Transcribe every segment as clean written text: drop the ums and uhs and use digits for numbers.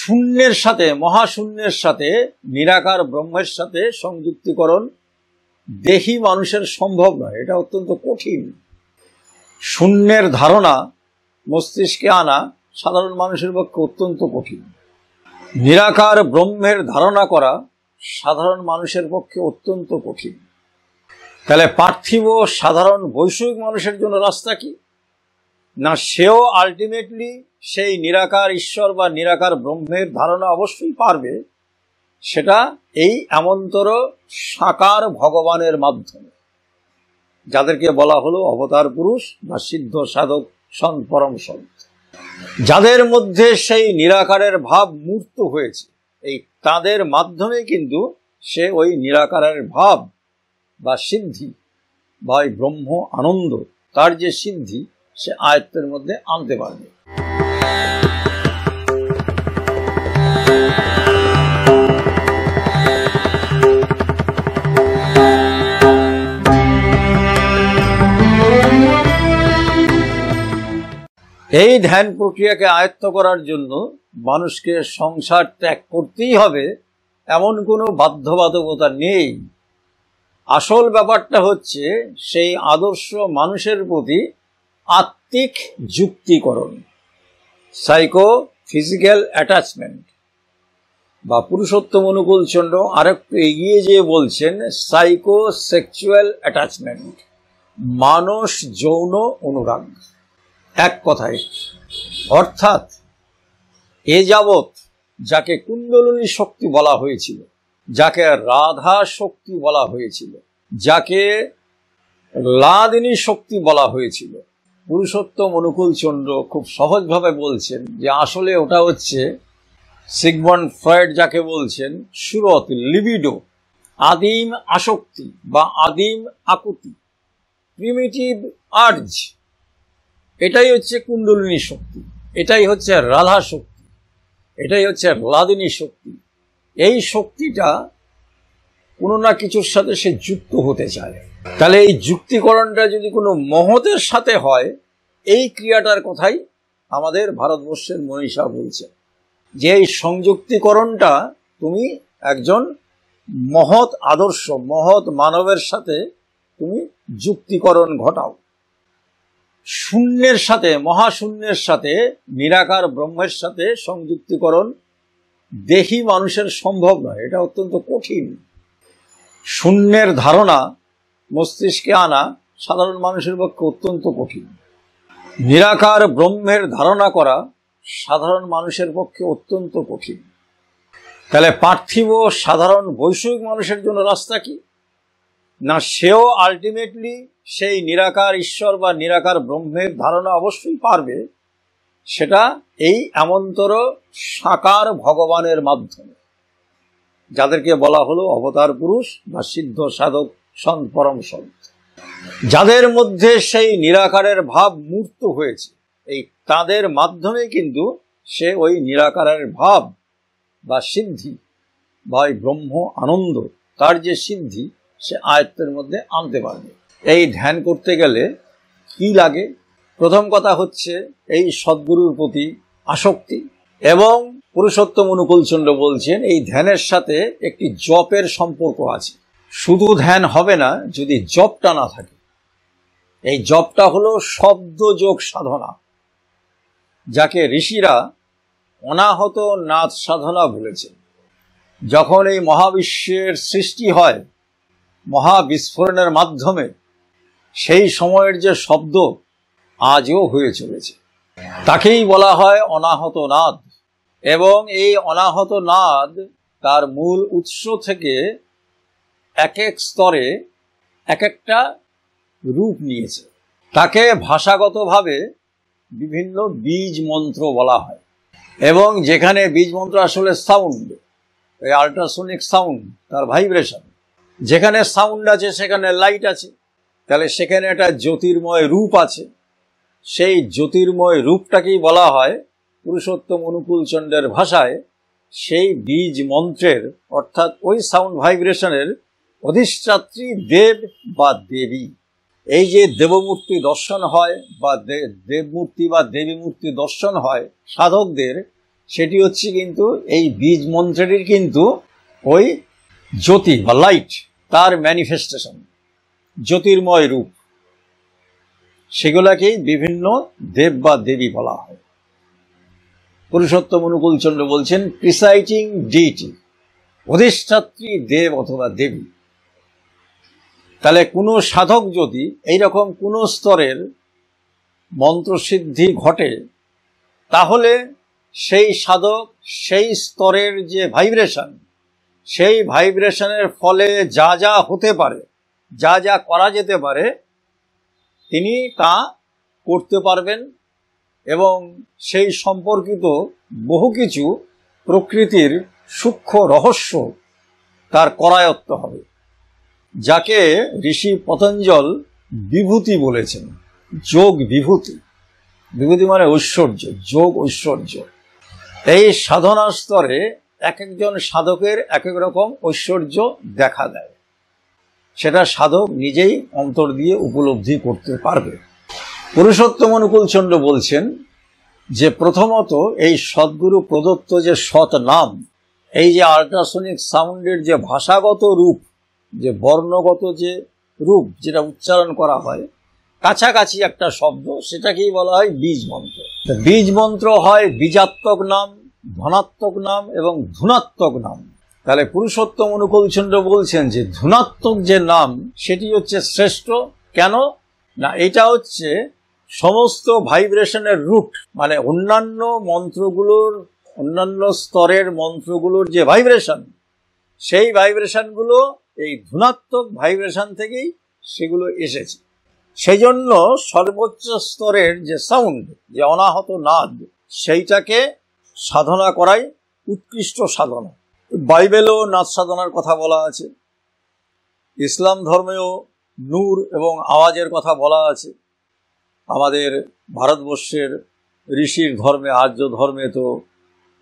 শূন্যের সাথে, মহাশূন্যের সাথে, নিরাকার ব্রহ্মের সাথে সংযুক্তিকরণ দেহি মানুষের সম্ভব নয়। এটা অত্যন্ত কঠিন। শূন্যের ধারণা মস্তিষ্কে আনা সাধারণ মানুষের পক্ষে অত্যন্ত কঠিন। নিরাকার ব্রহ্মের ধারণা করা সাধারণ মানুষের পক্ষে অত্যন্ত কঠিন। তাহলে পার্থিব সাধারণ বৈষয়িক মানুষের জন্য রাস্তা কি? না, সেও আলটিমেটলি সেই নিরাকার ঈশ্বর বা নিরাকার ব্রহ্মের ধারণা অবশ্যই পারবে, সেটা এই এমনতর সাকার ভগবানের মাধ্যমে, যাদেরকে বলা হলো অবতার পুরুষ বা সিদ্ধ সাধক সন্ত পরম সন্ত, যাদের মধ্যে সেই নিরাকারের ভাব মূর্ত হয়েছে। এই তাদের মাধ্যমে কিন্তু সে ওই নিরাকারের ভাব বা সিদ্ধি বা ওই ব্রহ্ম আনন্দ, তার যে সিদ্ধি, সে আয়ত্তের মধ্যে আনতে পারবে। এই ধ্যান প্রক্রিয়াকে আয়ত্ত করার জন্য মানুষকে সংসার ত্যাগ করতেই হবে এমন কোনো বাধ্যবাধকতা নেই। আসল ব্যাপারটা হচ্ছে সেই আদর্শ মানুষের প্রতি আত্মিক যুক্তিকরণ, সাইকো ফিজিক্যাল অ্যাটাচমেন্ট, বা পুরুষোত্তম অনুকূল চন্দ্র আরেকটু এগিয়ে যেয়ে বলছেন সাইকো সেক্সুয়াল অ্যাটাচমেন্ট, মানস যৌন অনুরাগ। এক কথায় অর্থাৎ এ যাবৎ যাকে কুণ্ডলিনী শক্তি বলা হয়েছিল, যাকে রাধা শক্তি বলা হয়েছিল, যাকে লাদিনী শক্তি বলা হয়েছিল, পুরুষোত্তম অনুকূল চন্দ্র খুব সহজভাবে বলছেন যে আসলে ওটা হচ্ছে সিগমন্ড ফ্রয়েড যাকে বলছেন সুরত, লিবিডো, আদিম আসক্তি বা আদিম আকুতি, প্রিমিটিভ আর্জ। এটাই হচ্ছে কুণ্ডলিনী শক্তি, এটাই হচ্ছে রাধা শক্তি, এটাই হচ্ছে লাদিনী শক্তি। এই শক্তিটা কোনো না কিছুর সাথে সে যুক্ত হতে চায়। তাহলে এই যুক্তিকরণটা যদি কোনো মহতের সাথে হয়, এই ক্রিয়াটার কথাই আমাদের ভারতবর্ষের মনীষা বলছে যে এই সংযুক্তিকরণটা তুমি একজন মহৎ আদর্শ, মহৎ মানবের সাথে তুমি যুক্তিকরণ ঘটাও। শূন্যের সাথে, মহাশূন্যের সাথে, নিরাকার ব্রহ্মের সাথে সংযুক্তিকরণ দেহি মানুষের সম্ভব নয়। এটা অত্যন্ত কঠিন। শূন্যের ধারণা মস্তিষ্কে আনা সাধারণ মানুষের পক্ষে অত্যন্ত কঠিন। নিরাকার ব্রহ্মের ধারণা করা সাধারণ মানুষের পক্ষে অত্যন্ত কঠিন। তাহলে পার্থিব সাধারণ বৈষয়িক মানুষের জন্য রাস্তা কি? না, সেও আলটিমেটলি সেই নিরাকার ঈশ্বর বা নিরাকার ব্রহ্মের ধারণা অবশ্যই পারবে, সেটা এই এমনতর সাকার ভগবানের মাধ্যমে, যাদেরকে বলা হলো অবতার পুরুষ বা সিদ্ধ সাধক সন্ত পরম সন্ত, যাদের মধ্যে সেই নিরাকারের ভাব মূর্ত হয়েছে। এই তাদের মাধ্যমে কিন্তু সে ওই নিরাকারের ভাব বা সিদ্ধি বা ওই ব্রহ্ম আনন্দ, তার যে সিদ্ধি, সে আয়ত্তের মধ্যে আনতে পারবে। এই ধ্যান করতে গেলে কি লাগে? প্রথম কথা হচ্ছে এই সদ্গুরুর প্রতি আসক্তি, এবং পুরুষোত্তম অনুকূল চন্দ্র বলছেন এই ধ্যানের সাথে একটি জপের সম্পর্ক আছে। শুধু ধ্যান হবে না যদি জপটা না থাকে। এই জপটা হলো শব্দযোগ সাধনা, যাকে ঋষিরা অনাহত নাদ সাধনা বলেছেন। যখন এই মহাবিশ্বের সৃষ্টি হয় মহাবিস্ফোরণের মাধ্যমে, সেই সময়ের যে শব্দ আজও হয়ে চলেছে, তাকেই বলা হয় অনাহত নাদ। এবং এই অনাহত নাদ তার মূল উৎস থেকে এক এক স্তরে এক একটা রূপ নিয়েছে। তাকে ভাষাগতভাবে বিভিন্ন বীজ মন্ত্র বলা হয়, এবং যেখানে বীজ মন্ত্র আসলে সাউন্ড, এই আল্ট্রাসোনিক সাউন্ড, তার ভাইব্রেশন, যেখানে সাউন্ড আছে সেখানে লাইট আছে, তাহলে সেখানে একটা জ্যোতির্ময় রূপ আছে। সেই জ্যোতির্ময় রূপটাকেই বলা হয় পুরুষোত্তম অনুকূল চন্দ্রের ভাষায় সেই বীজ মন্ত্রের, অর্থাৎ ওই সাউন্ড ভাইব্রেশনের অধিষ্ঠাত্রী দেব বা দেবী। এই যে দেবমূর্তি দর্শন হয় বা দেবমূর্তি বা দেবী মূর্তি দর্শন হয় সাধকদের, সেটি হচ্ছে কিন্তু এই বীজ মন্ত্রের কিন্তু ওই জ্যোতি বা লাইট, তার ম্যানিফেস্টেশন, জ্যোতির্ময় রূপ, সেগুলাকেই বিভিন্ন দেব বা দেবী বলা হয়। পুরুষোত্তম অনুকূল চন্দ্র বলছেন প্রিসাইডিং ডিটি, অধিষ্ঠাত্রী দেব অথবা দেবী। তাহলে কোনো সাধক যদি এইরকম কোনো স্তরের মন্ত্রসিদ্ধি ঘটে, তাহলে সেই সাধক সেই স্তরের যে ভাইব্রেশন, সেই ভাইব্রেশনের ফলে যা যা হতে পারে, যা যা করা যেতে পারে, তিনি তা করতে পারবেন এবং সেই সম্পর্কিত বহু কিছু প্রকৃতির সূক্ষ্ম রহস্য তার করায়ত্ত হবে, যাকে ঋষি পতঞ্জল বিভূতি বলেছেন। যোগ বিভূতি, বিভূতি মানে ঐশ্বর্য, যোগ ঐশ্বর্য। এই সাধনা স্তরে এক একজন সাধকের এক এক রকম ঐশ্বর্য দেখা দেয়, সেটা সাধক নিজেই অন্তর দিয়ে উপলব্ধি করতে পারবে। পুরুষোত্তম অনুকূল চন্দ্র বলছেন যে প্রথমত এই সদ্গুরু প্রদত্ত যে সৎ নাম, এই যে আল্ট্রাসনিক সাউন্ডের যে ভাষাগত রূপ, যে বর্ণগত যে রূপ যেটা উচ্চারণ করা হয়, কাছাকাছি একটা শব্দ, সেটাকেই বলা হয় বীজ মন্ত্র। বীজ মন্ত্র হয় বীজাত্মক নাম, ধনাত্মক নাম এবং ধুনাত্মক নাম। তাহলে পুরুষোত্তম অনুকূল চন্দ্র বলছেন যে ধুনাত্মক যে নাম সেটি হচ্ছে শ্রেষ্ঠ। কেন না, এটা হচ্ছে সমস্ত ভাইব্রেশনের রুট, মানে অন্যান্য মন্ত্রগুলোর, অন্যান্য স্তরের মন্ত্রগুলোর যে ভাইব্রেশন, সেই ভাইব্রেশনগুলো এই ধনাত্মক ভাইব্রেশন থেকেই সেগুলো এসেছে। সেই জন্য সর্বোচ্চ স্তরের যে সাউন্ড, যে অনাহত নাদ, সেইটাকে সাধনা করাই উৎকৃষ্ট সাধনা। বাইবেলেও নাদ সাধনার কথা বলা আছে, ইসলাম ধর্মেও নূর এবং আওয়াজের কথা বলা আছে। আমাদের ভারতবর্ষের ঋষির ধর্মে, আর্য ধর্মে তো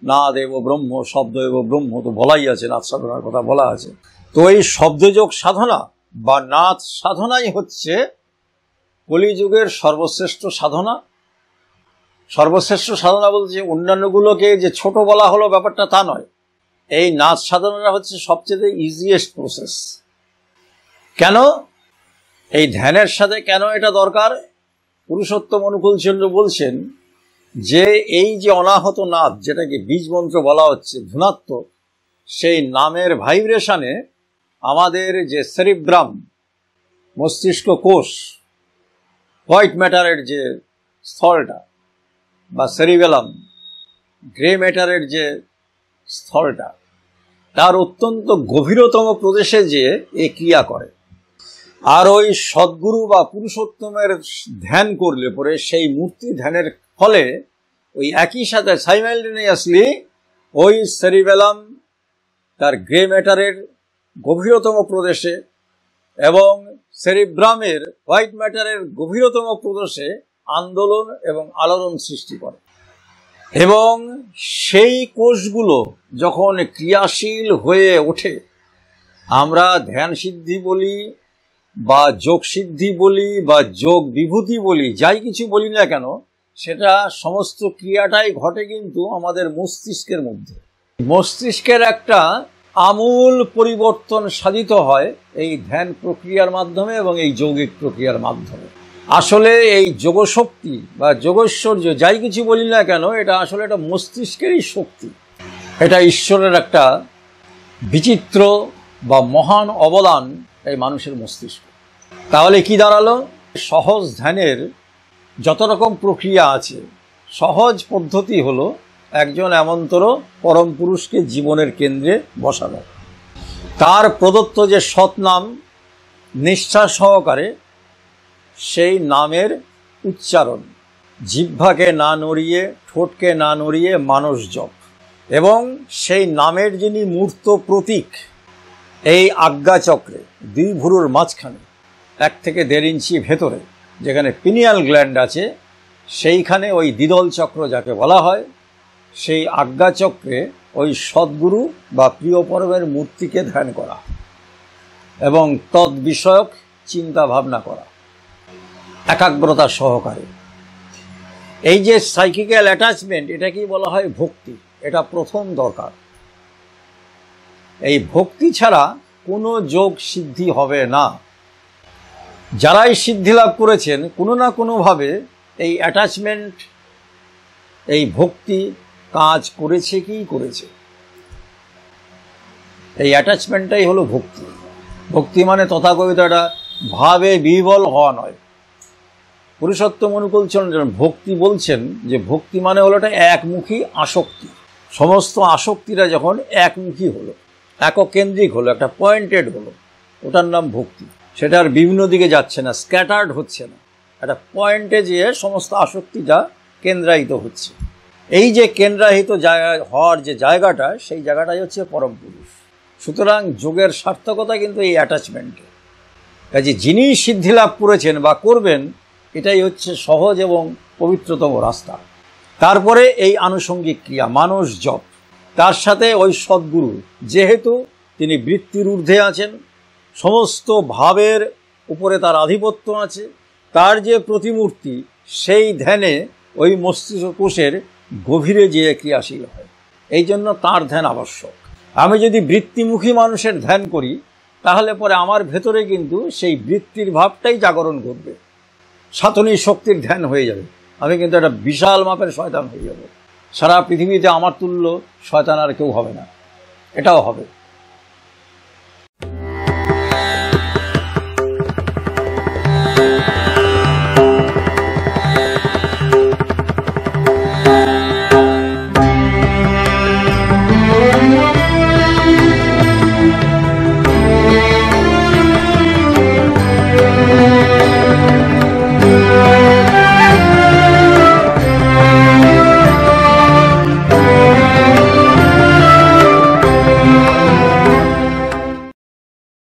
নাদ এব ব্রহ্ম, শব্দ এব ব্রহ্ম তো বলাই আছে, নাদ সাধনার কথা বলা আছে। তো এই শব্দযোগ সাধনা বা নাদ সাধনাই হচ্ছে কলিযুগের সর্বশ্রেষ্ঠ সাধনা। সর্বশ্রেষ্ঠ সাধনা বলতে অন্যান্যগুলোকে যে ছোট বলা হলো ব্যাপারটা তা নয়, এই নাদ সাধনাটা হচ্ছে সবচেয়ে ইজিয়েস্ট প্রসেস। কেন এই ধ্যানের সাথে কেন এটা দরকার? পুরুষোত্তম অনুকূল চন্দ্র বলছেন যে এই যে অনাহত নাদ, যেটাকে বীজ মন্ত্র বলা হচ্ছে, ধুনাত্মক, সেই নামের ভাইব্রেশনে আমাদের যে সেরিব্রাম, মস্তিষ্ক কোষ, হোয়াইট ম্যাটারের যে স্থলটা বা সেরিবেলাম, গ্রে ম্যাটারের যে স্থলটা, তার অত্যন্ত গভীরতম প্রদেশে যে এ ক্রিয়া করে। আর ওই সদ্গুরু বা পুরুষোত্তমের ধ্যান করলে পরে সেই মূর্তি ধ্যানের ফলে ওই একই সাথে সাইমালটেনিয়াসলি ওই সেরিবেলাম তার গ্রে ম্যাটারের গভীরতম প্রদেশে এবং সেরিব্রামের হোয়াইট ম্যাটারের গভীরতম প্রদেশে আন্দোলন এবং আলোড়ন সৃষ্টি করে। এবং সেই কোষগুলো যখন ক্রিয়াশীল হয়ে ওঠে, আমরা ধ্যান সিদ্ধি বলি বা যোগ সিদ্ধি বলি বা যোগ বিভূতি বলি, যাই কিছু বলি না কেন, সেটা সমস্ত ক্রিয়াটাই ঘটে কিন্তু আমাদের মস্তিষ্কের মধ্যে। মস্তিষ্কের একটা আমূল পরিবর্তন সাধিত হয় এই ধ্যান প্রক্রিয়ার মাধ্যমে এবং এই যৌগিক প্রক্রিয়ার মাধ্যমে। আসলে এই যোগশক্তি বা যোগৈশ্বর্য যাই কিছু বলি না কেন, এটা আসলে একটা মস্তিষ্কেরই শক্তি। এটা ঈশ্বরের একটা বিচিত্র বা মহান অবদান এই মানুষের মস্তিষ্ক। তাহলে কি দাঁড়ালো? সহজ ধ্যানের যত রকম প্রক্রিয়া আছে, সহজ পদ্ধতি হলো একজন এমনতর পরম পুরুষকে জীবনের কেন্দ্রে বসানো, তার প্রদত্ত যে সৎ নাম নিষ্ঠা সহকারে সেই নামের উচ্চারণ, জিহ্বাকে না নড়িয়ে, ঠোঁটকে না নড়িয়ে মানস জপ, এবং সেই নামের যিনি মূর্ত প্রতীক, এই আজ্ঞাচক্রে দুই ভুরুর মাঝখানে 1 থেকে 1.5 ইঞ্চি ভেতরে যেখানে পিনিয়াল গ্ল্যান্ড আছে, সেইখানে ওই দ্বিদল চক্র যাকে বলা হয়, সেই আজ্ঞাচক্রে ওই সদ্গুরু বা প্রিয় পরমের মূর্তিকে ধ্যান করা এবং তদ বিষয়ক চিন্তা ভাবনা করা একাগ্রতা সহকারে। এই যে সাইকিক্যাল অ্যাটাচমেন্ট, এটাকেই বলা হয় ভক্তি। এটা প্রথম দরকার। এই ভক্তি ছাড়া কোনো যোগ সিদ্ধি হবে না। যারাই সিদ্ধি লাভ করেছেন কোনো না কোনোভাবে এই অ্যাটাচমেন্ট, এই ভক্তি কাজ করেছে কি করেছে। এই অ্যাটাচমেন্টটাই হলো ভক্তি। ভক্তি মানে তথাকথিত একটা ভাবে বিহ্বল হওয়া নয়। পুরুষোত্তম অনুকূল চন্দ্র ভক্তি বলছেন যে ভক্তি মানে হলো একটা একমুখী আসক্তি। সমস্ত আসক্তিরা যখন একমুখী হলো, একক কেন্দ্রিক হলো, একটা পয়েন্টেড হলো, ওটার নাম ভক্তি। সেটা আর বিভিন্ন দিকে যাচ্ছে না, স্ক্যাটার্ড হচ্ছে না, একটা পয়েন্টে যেয়ে সমস্ত আসক্তিটা কেন্দ্রায়িত হচ্ছে। এই যে কেন্দ্রায়িত জায়গা হওয়ার যে জায়গাটা, সেই জায়গাটাই হচ্ছে পরম পুরুষ। সুতরাং যোগের সার্থকতা কিন্তু এই অ্যাটাচমেন্টে। কাজে যিনি সিদ্ধি লাভ করেছেন বা করবেন, এটাই হচ্ছে সহজ এবং পবিত্রতম রাস্তা। তারপরে এই আনুষঙ্গিক ক্রিয়া মানস জপ, তার সাথে ওই সদ্গুরু, যেহেতু তিনি বৃত্তির ঊর্ধ্বে আছেন, সমস্ত ভাবের উপরে তার আধিপত্য আছে, তার যে প্রতিমূর্তি সেই ধ্যানে ওই মস্তিষ্ক কোষের গভীরে যেয়ে ক্রিয়াশীল হয়। এই জন্য তাঁর ধ্যান আবশ্যক। আমি যদি বৃত্তিমুখী মানুষের ধ্যান করি, তাহলে পরে আমার ভেতরে কিন্তু সেই বৃত্তির ভাবটাই জাগরণ করবে, সাধনী শক্তির ধ্যান হয়ে যাবে। আমি কিন্তু একটা বিশাল মাপের শয়তান হয়ে যাব। সারা পৃথিবীতে আমার তুল্য শয়তান আর কেউ হবে না, এটাও হবে।